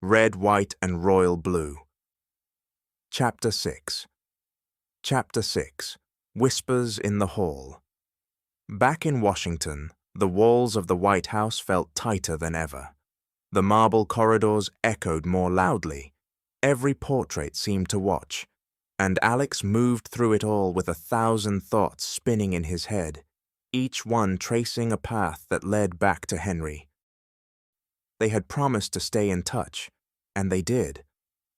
Red, White, and Royal Blue. Chapter 6. Chapter 6. Whispers in the Hall. Back in Washington, the walls of the White House felt tighter than ever. The marble corridors echoed more loudly. Every portrait seemed to watch, and Alex moved through it all with 1,000 thoughts spinning in his head, each one tracing a path that led back to Henry. They had promised to stay in touch, and they did,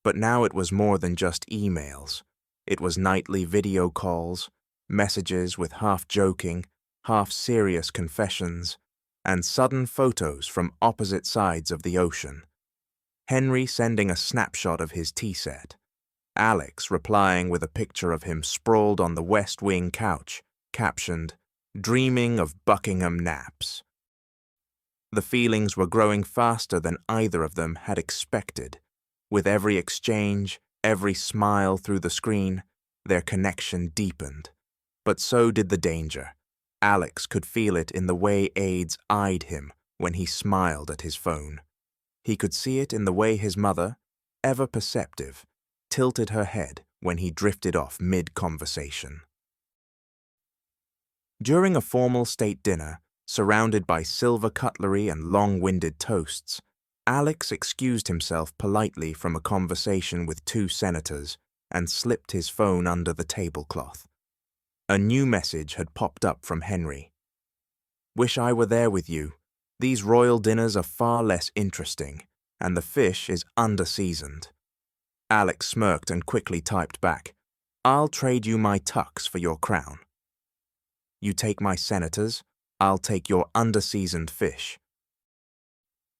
but now it was more than just emails. It was nightly video calls, messages with half-joking, half-serious confessions, and sudden photos from opposite sides of the ocean. Henry sending a snapshot of his tea set, Alex replying with a picture of him sprawled on the West Wing couch, captioned, "Dreaming of Buckingham naps." The feelings were growing faster than either of them had expected. With every exchange, every smile through the screen, their connection deepened. But so did the danger. Alex could feel it in the way aides eyed him when he smiled at his phone. He could see it in the way his mother, ever perceptive, tilted her head when he drifted off mid-conversation. During a formal state dinner, surrounded by silver cutlery and long-winded toasts, Alex excused himself politely from a conversation with 2 senators and slipped his phone under the tablecloth. A new message had popped up from Henry. "Wish I were there with you. These royal dinners are far less interesting, and the fish is under-seasoned." Alex smirked and quickly typed back, "I'll trade you my tux for your crown. You take my senators, I'll take your under-seasoned fish."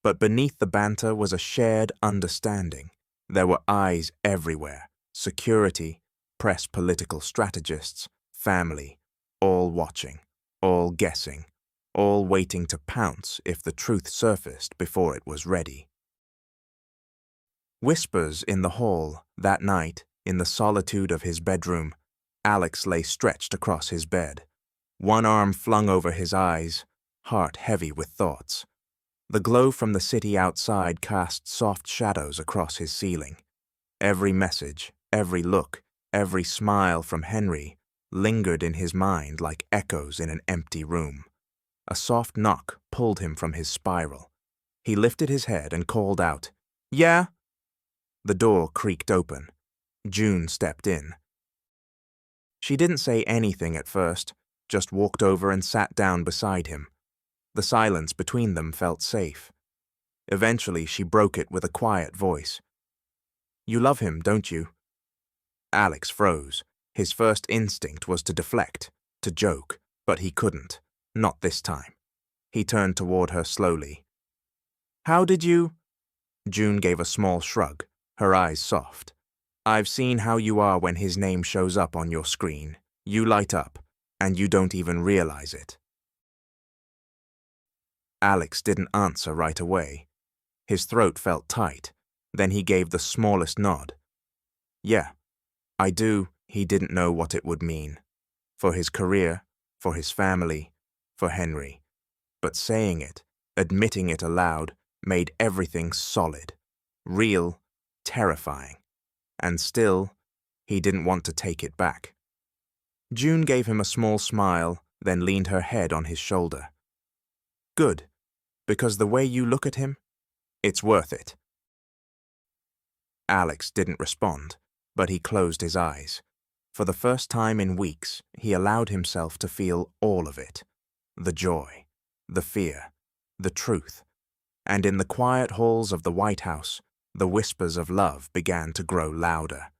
But beneath the banter was a shared understanding. There were eyes everywhere, security, press political strategists, family, all watching, all guessing, all waiting to pounce if the truth surfaced before it was ready. Whispers in the hall, that night, in the solitude of his bedroom, Alex lay stretched across his bed, one arm flung over his eyes, heart heavy with thoughts. The glow from the city outside cast soft shadows across his ceiling. Every message, every look, every smile from Henry lingered in his mind like echoes in an empty room. A soft knock pulled him from his spiral. He lifted his head and called out, "Yeah?" The door creaked open. June stepped in. She didn't say anything at first, just walked over and sat down beside him. The silence between them felt safe. Eventually, she broke it with a quiet voice. "You love him, don't you?" Alex froze. His first instinct was to deflect, to joke, but he couldn't. Not this time. He turned toward her slowly. "How did you?" June gave a small shrug, her eyes soft. "I've seen how you are when his name shows up on your screen. You light up, and you don't even realize it." Alex didn't answer right away. His throat felt tight. Then he gave the smallest nod. "Yeah, I do." He didn't know what it would mean. For his career, for his family, for Henry. But saying it, admitting it aloud, made everything solid, real, terrifying. And still, he didn't want to take it back. June gave him a small smile, then leaned her head on his shoulder. "Good, because the way you look at him, it's worth it." Alex didn't respond, but he closed his eyes. For the first time in weeks, he allowed himself to feel all of it. The joy, the fear, the truth. And in the quiet halls of the White House, the whispers of love began to grow louder.